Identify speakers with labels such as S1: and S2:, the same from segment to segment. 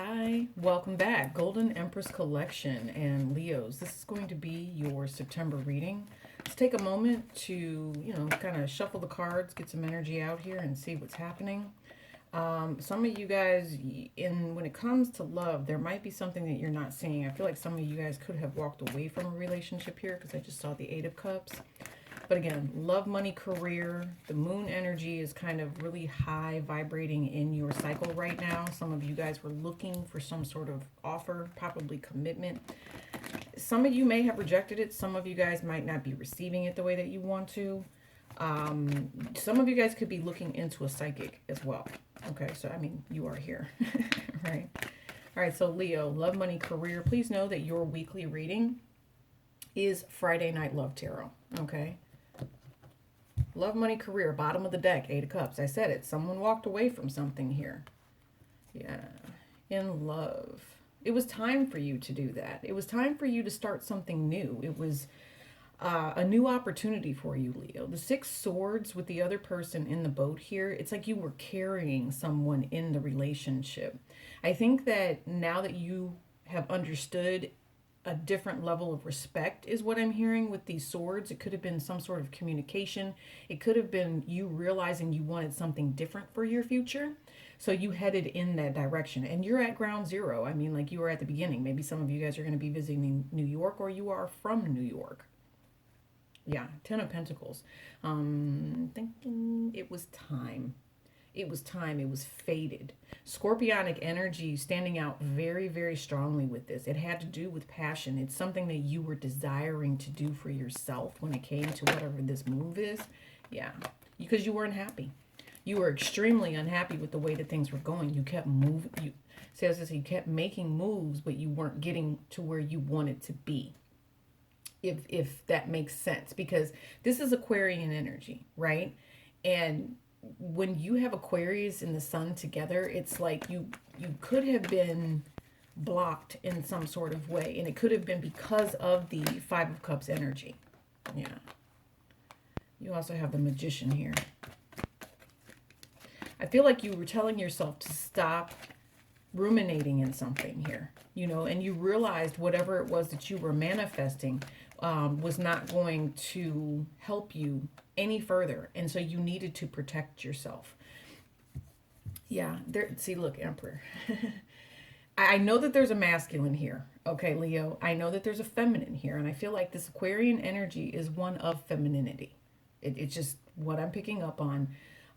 S1: Hi, welcome back. Golden Empress Collection and Leos. This is going to be your September reading. Let's take a moment to, kind of shuffle the cards, get some energy out here and see what's happening. Some of you guys, when it comes to love, there might be something that you're not seeing. I feel like some of you guys could have walked away from a relationship here because I just saw the Eight of Cups. But again, love, money, career, the moon energy is kind of really high vibrating in your cycle right now. Some of you guys were looking for some sort of offer, probably commitment. Some of you may have rejected it. Some of you guys might not be receiving it the way that you want to. Some of you guys could be looking into a psychic as well. Okay, so I mean, you are here, right? All right, so Leo, love, money, career. Please know that your weekly reading is Friday Night Love Tarot, okay? Love, money, career, bottom of the deck, Eight of Cups. I said it. Someone walked away from something here. Yeah. In love. It was time for you to do that. It was time for you to start something new. It was a new opportunity for you, Leo. The Six Swords with the other person in the boat here, it's like you were carrying someone in the relationship. I think that now that you have understood a different level of respect is what I'm hearing with these swords. It could have been some sort of communication. It could have been you realizing you wanted something different for your future. So you headed in that direction and you're at ground zero. I mean, like you were at the beginning. Maybe some of you guys are going to be visiting New York or you are from New York. Yeah, Ten of Pentacles. Thinking it was time. It was time. It was fated. Scorpionic energy standing out very, very strongly with this. It had to do with passion. It's something that you were desiring to do for yourself when it came to whatever this move is. Yeah, because you weren't happy. You were extremely unhappy with the way that things were going. You kept moving. You kept making moves, but you weren't getting to where you wanted to be. If that makes sense, because this is Aquarian energy, right? And when you have Aquarius and the sun together, it's like you could have been blocked in some sort of way, and it could have been because of the Five of Cups energy. Yeah. You also have the Magician here. I feel like you were telling yourself to stop ruminating in something here, and you realized whatever it was that you were manifesting was not going to help you any further. And so you needed to protect yourself. Yeah, see, look, Emperor. I know that there's a masculine here. Okay, Leo. I know that there's a feminine here. And I feel like this Aquarian energy is one of femininity. It's just what I'm picking up on.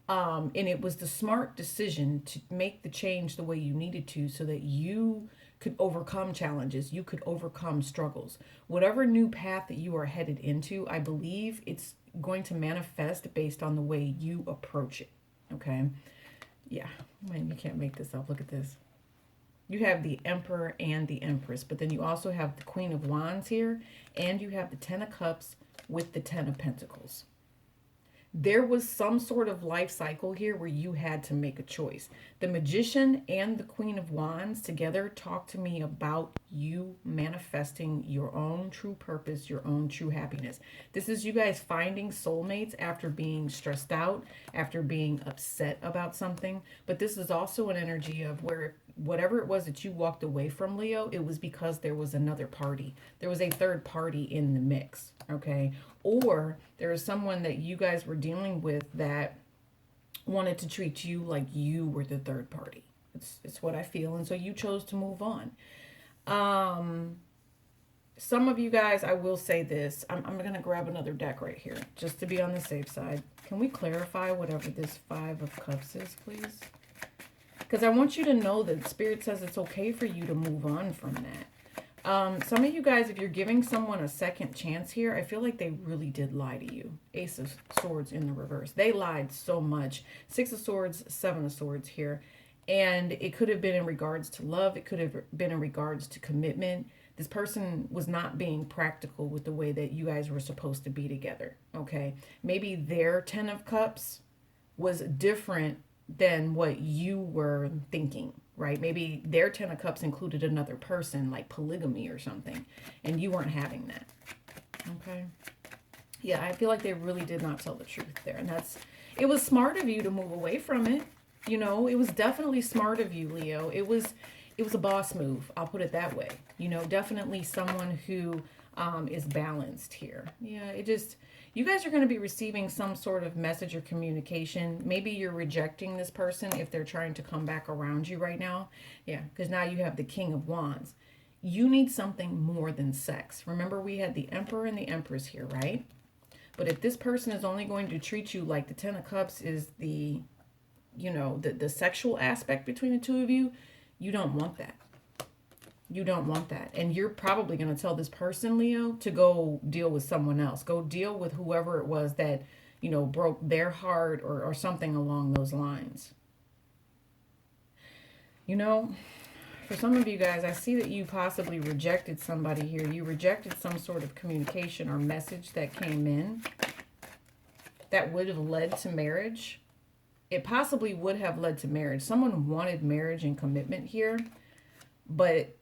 S1: And it was the smart decision to make the change the way you needed to so that you could overcome challenges, you could overcome struggles. Whatever new path that you are headed into, I believe it's going to manifest based on the way you approach it. Okay? Yeah, man, you can't make this up. Look at this. You have the Emperor and the Empress, but then you also have the Queen of Wands here, and you have the Ten of Cups with the Ten of Pentacles. There was some sort of life cycle here where you had to make a choice. The Magician and the Queen of Wands together talk to me about you manifesting your own true purpose, your own true happiness. This is you guys finding soulmates after being stressed out, after being upset about something. But this is also an energy of where whatever it was that you walked away from, Leo, it was because there was another party. There was a third party in the mix, okay? Or there is someone that you guys were dealing with that wanted to treat you like you were the third party. It's what I feel. And so you chose to move on. Some of you guys, I will say this. I'm going to grab another deck right here just to be on the safe side. Can we clarify whatever this Five of Cups is, please? Because I want you to know that Spirit says it's okay for you to move on from that. Some of you guys, if you're giving someone a second chance here, I feel like they really did lie to you. Ace of Swords in the reverse. They lied so much. Six of Swords, Seven of Swords here. And it could have been in regards to love. It could have been in regards to commitment. This person was not being practical with the way that you guys were supposed to be together. Okay. Maybe their Ten of Cups was different than what you were thinking, right? Maybe their Ten of Cups included another person, like polygamy or something, and you weren't having that. Okay. Yeah, I feel like they really did not tell the truth there. And it was smart of you to move away from it. It was definitely smart of you, Leo. it was a boss move. I'll put it that way. You know, definitely someone who is balanced here. Yeah, it just, you guys are going to be receiving some sort of message or communication. Maybe you're rejecting this person if they're trying to come back around you right now. Yeah, because now you have the King of Wands. You need something more than sex. Remember, we had the Emperor and the Empress here, right? But if this person is only going to treat you like the Ten of Cups is the, you know, the sexual aspect between the two of you, you don't want that. You don't want that. And you're probably going to tell this person, Leo, to go deal with someone else. Go deal with whoever it was that, you know, broke their heart or something along those lines. You know, for some of you guys, I see that you possibly rejected somebody here. You rejected some sort of communication or message that came in that would have led to marriage. It possibly would have led to marriage. Someone wanted marriage and commitment here, but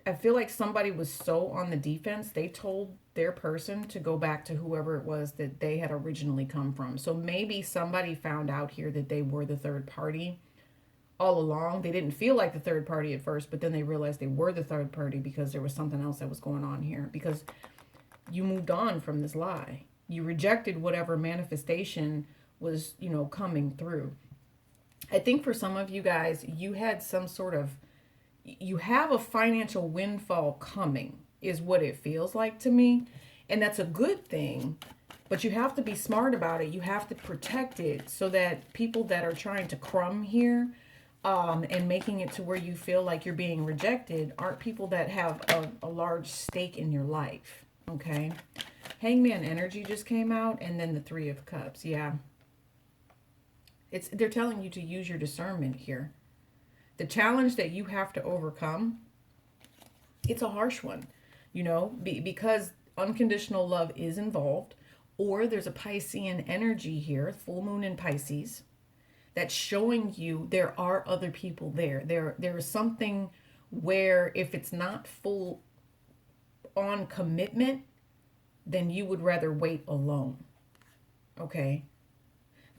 S1: I feel like somebody was so on the defense, they told their person to go back to whoever it was that they had originally come from. So maybe somebody found out here that they were the third party all along. They didn't feel like the third party at first, but then they realized they were the third party because there was something else that was going on here. Because you moved on from this lie. You rejected whatever manifestation was, you know, coming through. I think for some of you guys, you had some sort of, you have a financial windfall coming, is what it feels like to me. And that's a good thing, but you have to be smart about it. You have to protect it so that people that are trying to crumb here and making it to where you feel like you're being rejected aren't people that have a large stake in your life. Okay. Hangman energy just came out, and then the Three of Cups. Yeah. They're telling you to use your discernment here. The challenge that you have to overcome, it's a harsh one, you know, because unconditional love is involved, or there's a Piscean energy here, full moon in Pisces, that's showing you there are other people there. There is something where if it's not full on commitment, then you would rather wait alone. Okay.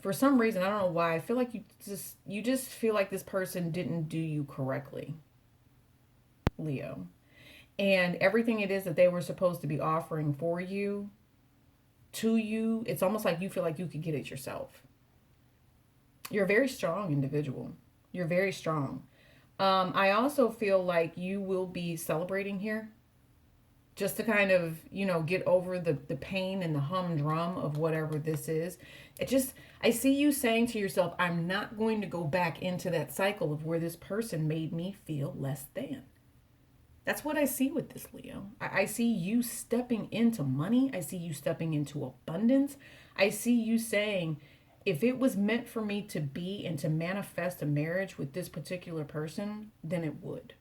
S1: For some reason, I don't know why, I feel like you just feel like this person didn't do you correctly, Leo. And everything it is that they were supposed to be offering for you, to you, it's almost like you feel like you could get it yourself. You're a very strong individual. You're very strong. I also feel like you will be celebrating here just to kind of, you know, get over the pain and the humdrum of whatever this is. I see you saying to yourself, I'm not going to go back into that cycle of where this person made me feel less than. That's what I see with this, Leo. I see you stepping into money. I see you stepping into abundance. I see you saying, if it was meant for me to be and to manifest a marriage with this particular person, then it would.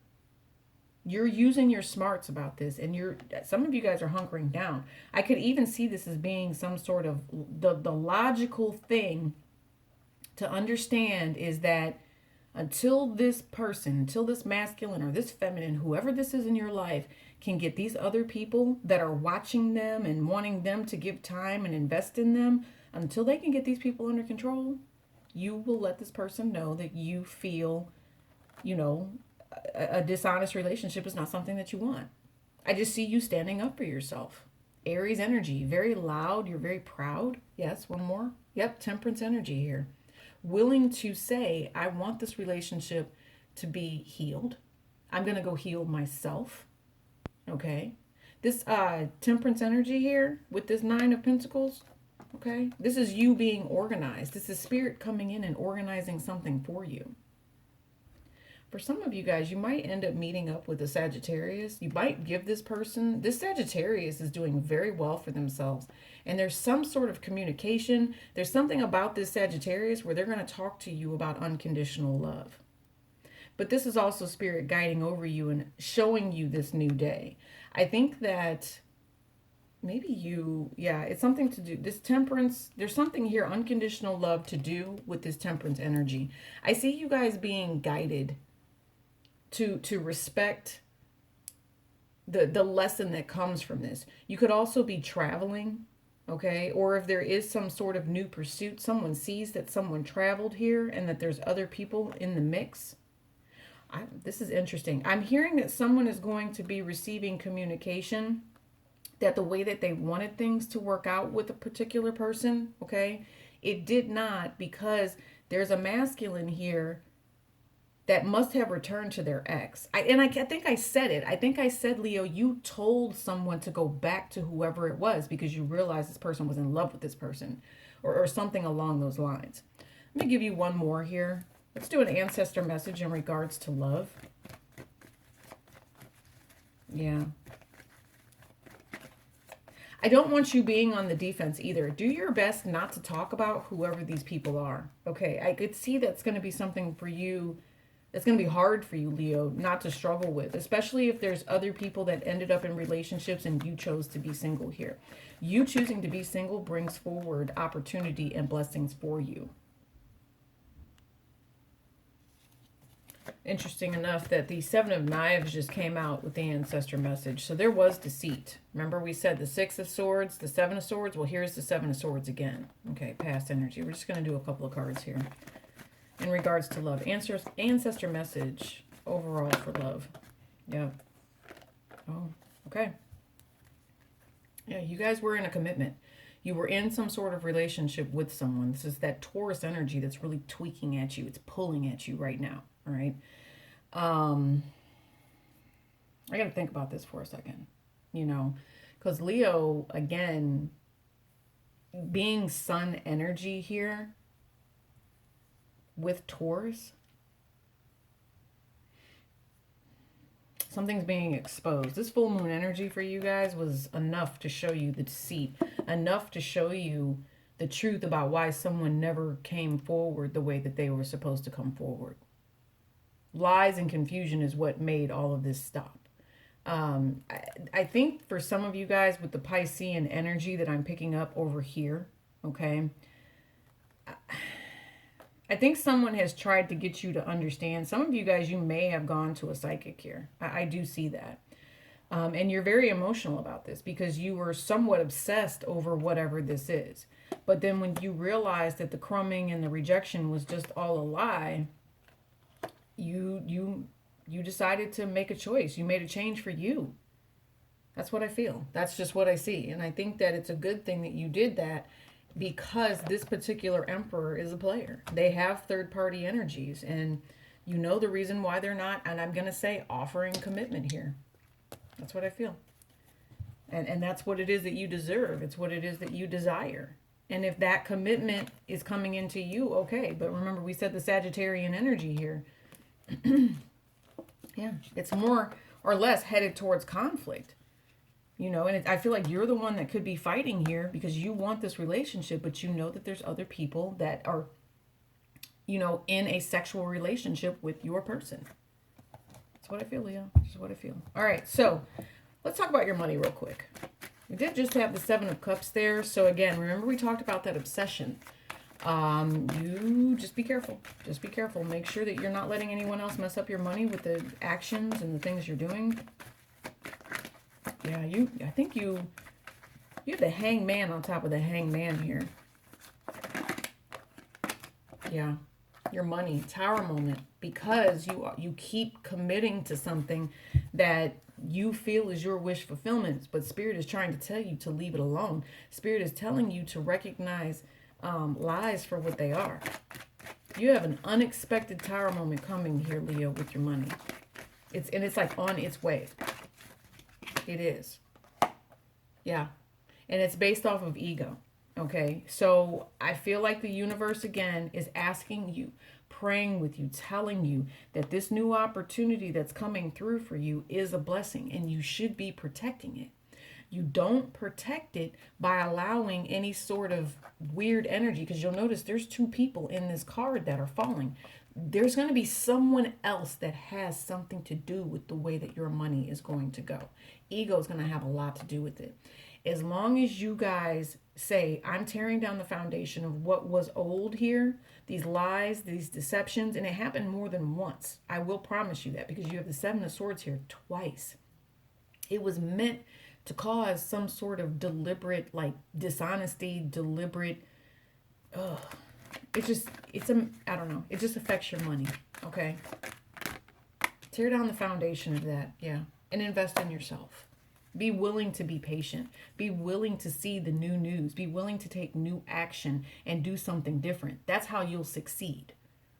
S1: You're using your smarts about this, and some of you guys are hunkering down. I could even see this as being some sort of the logical thing to understand is that until this person, until this masculine or this feminine, whoever this is in your life, can get these other people that are watching them and wanting them to give time and invest in them, until they can get these people under control, you will let this person know that you feel, you know, a dishonest relationship is not something that you want. I just see you standing up for yourself. Aries energy, very loud. You're very proud. Yes, one more. Yep, Temperance energy here. Willing to say, I want this relationship to be healed. I'm going to go heal myself. Okay. This Temperance energy here with this Nine of Pentacles. Okay. This is you being organized. This is spirit coming in and organizing something for you. For some of you guys, you might end up meeting up with a Sagittarius. You might give this Sagittarius is doing very well for themselves. And there's some sort of communication. There's something about this Sagittarius where they're going to talk to you about unconditional love. But this is also spirit guiding over you and showing you this new day. I think that maybe it's something to do. This Temperance, there's something here, unconditional love to do with this Temperance energy. I see you guys being guided to respect the lesson that comes from this. You could also be traveling, okay? Or if there is some sort of new pursuit, someone sees that someone traveled here and that there's other people in the mix. This is interesting. I'm hearing that someone is going to be receiving communication that the way that they wanted things to work out with a particular person, okay, it did not, because there's a masculine here that must have returned to their ex. I think I said it. I think I said, Leo, you told someone to go back to whoever it was because you realized this person was in love with this person, or something along those lines. Let me give you one more here. Let's do an ancestor message in regards to love. Yeah. I don't want you being on the defense either. Do your best not to talk about whoever these people are. Okay, I could see that's going to be something for you. It's going to be hard for you, Leo, not to struggle with, especially if there's other people that ended up in relationships and you chose to be single here. You choosing to be single brings forward opportunity and blessings for you. Interesting enough that the Seven of Knives just came out with the ancestor message. So there was deceit. Remember we said the Six of Swords, the Seven of Swords? Well, here's the Seven of Swords again. Okay, past energy. We're just going to do a couple of cards here. In regards to love. Ancestor message overall for love. Yeah. Oh, okay. Yeah, you guys were in a commitment. You were in some sort of relationship with someone. This is that Taurus energy that's really tweaking at you. It's pulling at you right now. All right. I got to think about this for a second, you know, because Leo, again, being sun energy here with Taurus, something's being exposed. This full moon energy for you guys was enough to show you the deceit, enough to show you the truth about why someone never came forward the way that they were supposed to come forward. Lies and confusion is what made all of this stop. I think for some of you guys with the Piscean energy that I'm picking up over here, okay, I think someone has tried to get you to understand. Some of you guys, you may have gone to a psychic here. I do see that. And you're very emotional about this because you were somewhat obsessed over whatever this is. But then when you realized that the crumbing and the rejection was just all a lie, you decided to make a choice. You made a change for you. That's what I feel. That's just what I see. And I think that it's a good thing that you did that because this particular emperor is a player. They have third-party energies, and you know the reason why they're not, and I'm going to say, offering commitment here. That's what I feel. And that's what it is that you deserve. It's what it is that you desire. And if that commitment is coming into you, okay. But remember, we said the Sagittarian energy here. Yeah, it's more or less headed towards conflict, you know, and I feel like you're the one that could be fighting here because you want this relationship, but you know that there's other people that are, you know, in a sexual relationship with your person. That's what I feel, Leo. That's what I feel. All right, so let's talk about your money real quick. We did just have the Seven of Cups there. So again, remember we talked about that obsession. You just be careful. Just be careful. Make sure that you're not letting anyone else mess up your money with the actions and the things you're doing. Yeah, I think you have the Hangman on top of the Hangman here. Yeah, your money, Tower moment, because you keep committing to something that you feel is your wish fulfillment, but Spirit is trying to tell you to leave it alone. Spirit is telling you to recognize lies for what they are. You have an unexpected Tower moment coming here, Leo, with your money. It's like on its way. It is. Yeah. And it's based off of ego. Okay. So I feel like the universe again is asking you, praying with you, telling you that this new opportunity that's coming through for you is a blessing and you should be protecting it. You don't protect it by allowing any sort of weird energy, because you'll notice there's two people in this card that are falling. There's going to be someone else that has something to do with the way that your money is going to go. Ego is going to have a lot to do with it. As long as you guys say, I'm tearing down the foundation of what was old here, these lies, these deceptions, and it happened more than once. I will promise you that, because you have the Seven of Swords here twice. It was meant to cause some sort of deliberate, like, dishonesty, deliberate, I don't know. It just affects your money, okay? Tear down the foundation of that, yeah, and invest in yourself. Be willing to be patient. Be willing to see the new news. Be willing to take new action and do something different. That's how you'll succeed.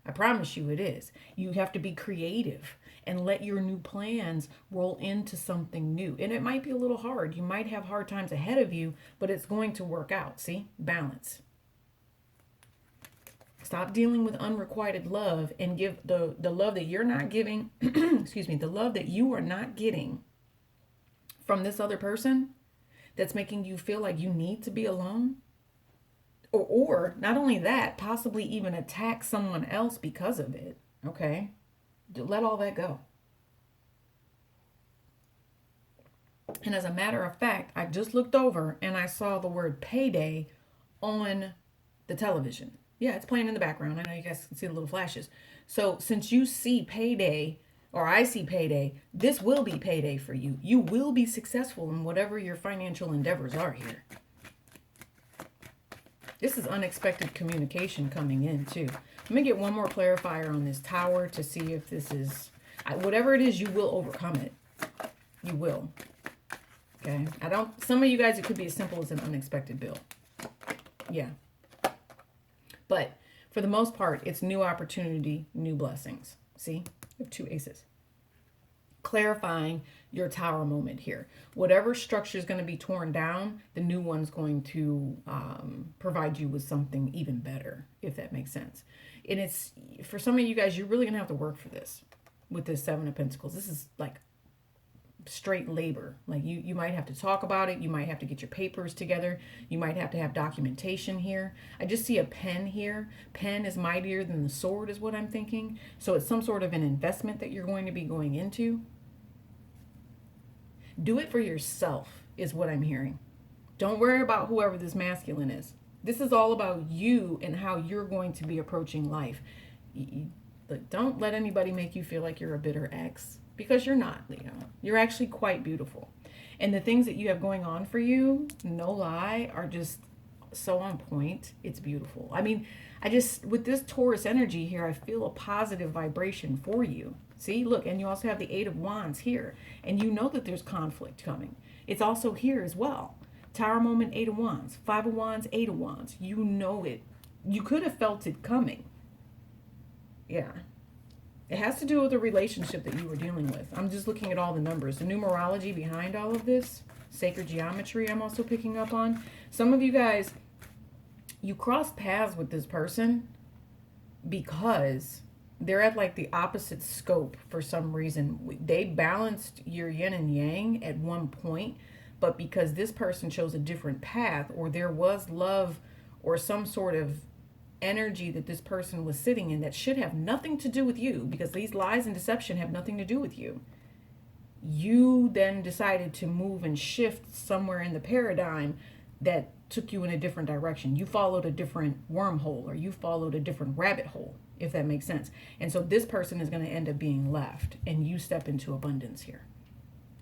S1: I promise you it is. You have to be creative and let your new plans roll into something new. And it might be a little hard. You might have hard times ahead of you, but it's going to work out. See? Balance. Stop dealing with unrequited love and give the love that you're not giving, excuse me, the love that you are not getting from this other person that's making you feel like you need to be alone. Or not only that, possibly even attack someone else because of it. Okay? Let all that go. And as a matter of fact, I just looked over and I saw the word payday on the television. Yeah, it's playing in the background. I know you guys can see the little flashes. So since you see payday, or I see payday, this will be payday for you. You will be successful in whatever your financial endeavors are here. This is unexpected communication coming in too. Let me get one more clarifier on this tower to see if this is, whatever it is, you will overcome it. You will. Okay. Some of you guys, it could be as simple as an unexpected bill. Yeah. But for the most part, it's new opportunity, new blessings. See, we have 2 aces. Clarifying your tower moment here. Whatever structure is going to be torn down, the new one's going to provide you with something even better, if that makes sense. And it's, for some of you guys, you're really going to have to work for this with this 7 of Pentacles. This is like straight labor. Like you might have to talk about it. You might have to get your papers together. You might have to have documentation here. I just see a pen here. Pen is mightier than the sword is what I'm thinking. So it's some sort of an investment that you're going to be going into. Do it for yourself is what I'm hearing. Don't worry about whoever this masculine is. This is all about you and how you're going to be approaching life. Don't let anybody make you feel like you're a bitter ex, because you're not, Leo. You're actually quite beautiful. And the things that you have going on for you, no lie, are just so on point. It's beautiful. I mean, with this Taurus energy here, I feel a positive vibration for you. See, look, and you also have the 8 of Wands here. And you know that there's conflict coming. It's also here as well. Tower moment, 8 of Wands. 5 of Wands, 8 of Wands. You know it. You could have felt it coming. Yeah. It has to do with the relationship that you were dealing with. I'm just looking at all the numbers. The numerology behind all of this. Sacred geometry I'm also picking up on. Some of you guys, you crossed paths with this person because they're at like the opposite scope for some reason. They balanced your yin and yang at one point, but because this person chose a different path, or there was love or some sort of energy that this person was sitting in that should have nothing to do with you, because these lies and deception have nothing to do with you. You then decided to move and shift somewhere in the paradigm that took you in a different direction. You followed a different wormhole, or you followed a different rabbit hole, if that makes sense. And so this person is going to end up being left, and you step into abundance here.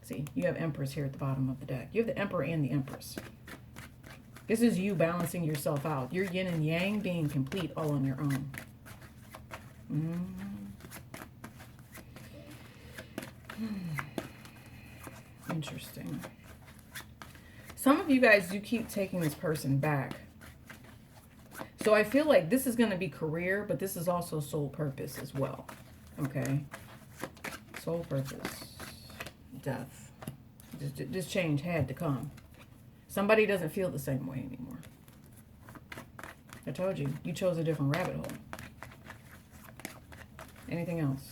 S1: See, you have Empress here at the bottom of the deck. You have the Emperor and the Empress. This is you balancing yourself out. Your yin and yang being complete all on your own. Interesting. Some of you guys, you keep taking this person back. So I feel like this is going to be career, but this is also soul purpose as well. Okay? Soul purpose. Death. This change had to come. Somebody doesn't feel the same way anymore. I told you, you chose a different rabbit hole. Anything else?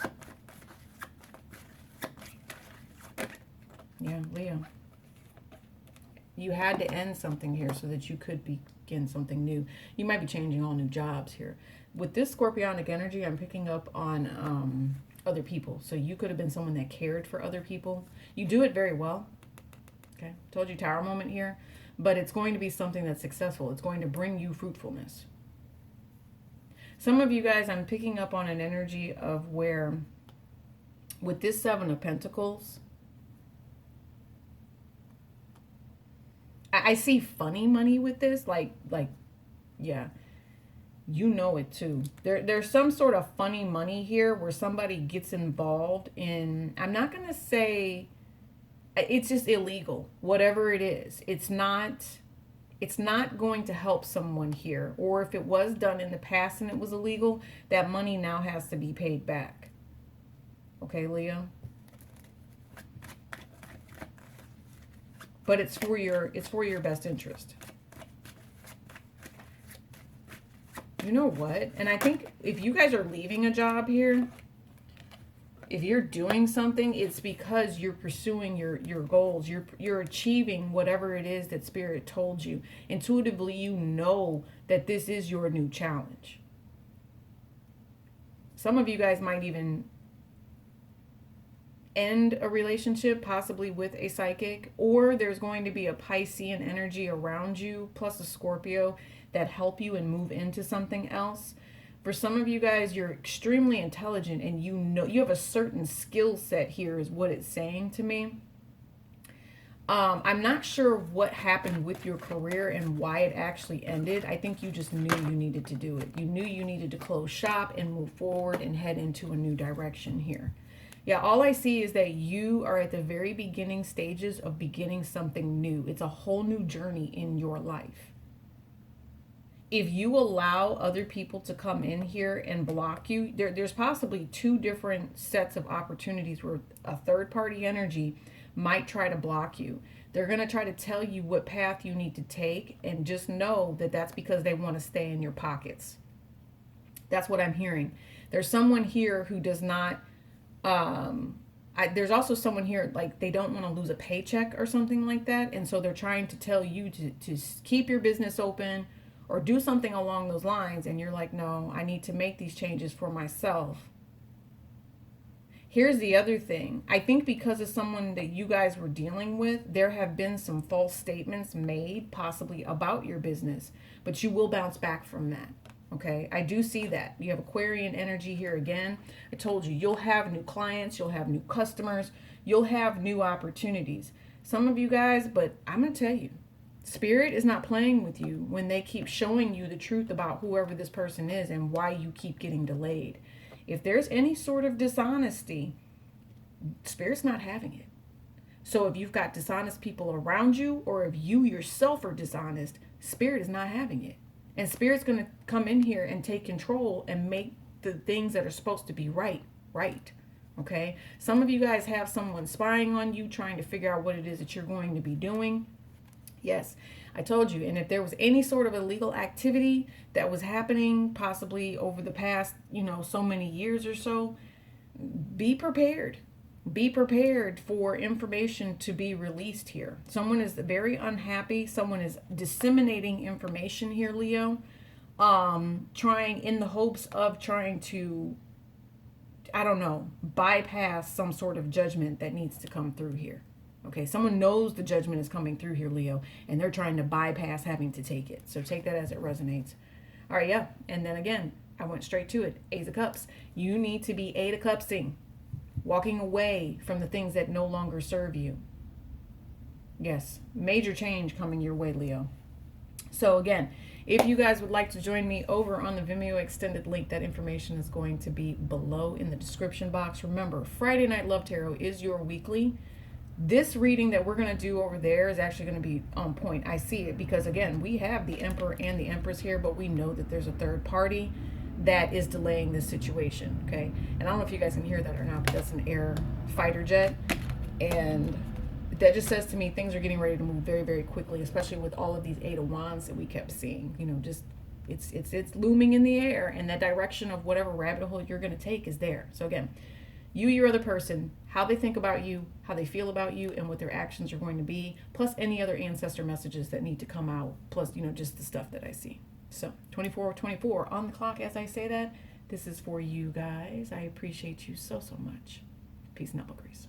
S1: Yeah, Leo. You had to end something here so that you could begin something new. You might be changing all new jobs here. With this scorpionic energy, I'm picking up on other people. So you could have been someone that cared for other people. You do it very well. Okay, told you tower moment here. But it's going to be something that's successful. It's going to bring you fruitfulness. Some of you guys, I'm picking up on an energy of where, with this 7 of Pentacles, I see funny money with this. Like, yeah. You know it too. There's some sort of funny money here where somebody gets involved in, I'm not going to say, it's just illegal. Whatever it is. It's not going to help someone here. Or if it was done in the past and it was illegal, that money now has to be paid back. Okay, Leo? But it's for your best interest. You know what? And I think if you guys are leaving a job here, if you're doing something, it's because you're pursuing your goals. You're achieving whatever it is that Spirit told you. Intuitively, you know that this is your new challenge. Some of you guys might even end a relationship, possibly with a psychic, or there's going to be a Piscean energy around you, plus a Scorpio, that help you and move into something else. For some of you guys, you're extremely intelligent and you know you have a certain skill set here is what it's saying to me. I'm not sure what happened with your career and why it actually ended. I think you just knew you needed to do it. You knew you needed to close shop and move forward and head into a new direction here. Yeah, all I see is that you are at the very beginning stages of beginning something new. It's a whole new journey in your life. If you allow other people to come in here and block you, there's possibly two different sets of opportunities where a third party energy might try to block you. They're going to try to tell you what path you need to take, and just know that that's because they want to stay in your pockets. That's what I'm hearing. There's someone here who does not, there's also someone here, like they don't want to lose a paycheck or something like that. And so they're trying to tell you to keep your business open, or do something along those lines, and you're like, no, I need to make these changes for myself. Here's the other thing. I think because of someone that you guys were dealing with, there have been some false statements made, possibly about your business, but you will bounce back from that. Okay, I do see that. You have Aquarian energy here again. I told you, you'll have new clients, you'll have new customers, you'll have new opportunities. Some of you guys, but I'm going to tell you, Spirit is not playing with you when they keep showing you the truth about whoever this person is and why you keep getting delayed. If there's any sort of dishonesty, Spirit's not having it. So if you've got dishonest people around you, or if you yourself are dishonest, Spirit is not having it. And Spirit's going to come in here and take control and make the things that are supposed to be right. Okay? Some of you guys have someone spying on you, trying to figure out what it is that you're going to be doing. Yes, I told you. And if there was any sort of illegal activity that was happening, possibly over the past, so many years or so, be prepared. Be prepared for information to be released here. Someone is very unhappy. Someone is disseminating information here, Leo, trying in the hopes of trying to, bypass some sort of judgment that needs to come through here. Okay, someone knows the judgment is coming through here, Leo, and they're trying to bypass having to take it. So take that as it resonates. All right, yeah. And then again, I went straight to it. Ace of Cups. You need to be Eight of Cupsing. Walking away from the things that no longer serve you. Yes, major change coming your way, Leo. So again, if you guys would like to join me over on the Vimeo extended link, that information is going to be below in the description box. Remember, Friday Night Love Tarot is your weekly. This reading that we're going to do over there is actually going to be on point. I see it because, again, we have the Emperor and the Empress here, but we know that there's a third party that is delaying this situation, okay? And I don't know if you guys can hear that or not, but that's an air fighter jet. And that just says to me things are getting ready to move very, very quickly, especially with all of these Eight of Wands that we kept seeing. Just it's looming in the air, and that direction of whatever rabbit hole you're going to take is there. So again, you, your other person, how they think about you, how they feel about you, and what their actions are going to be, plus any other ancestor messages that need to come out, plus, just the stuff that I see. So 24 on the clock as I say that. This is for you guys. I appreciate you so, so much. Peace and love, Grace.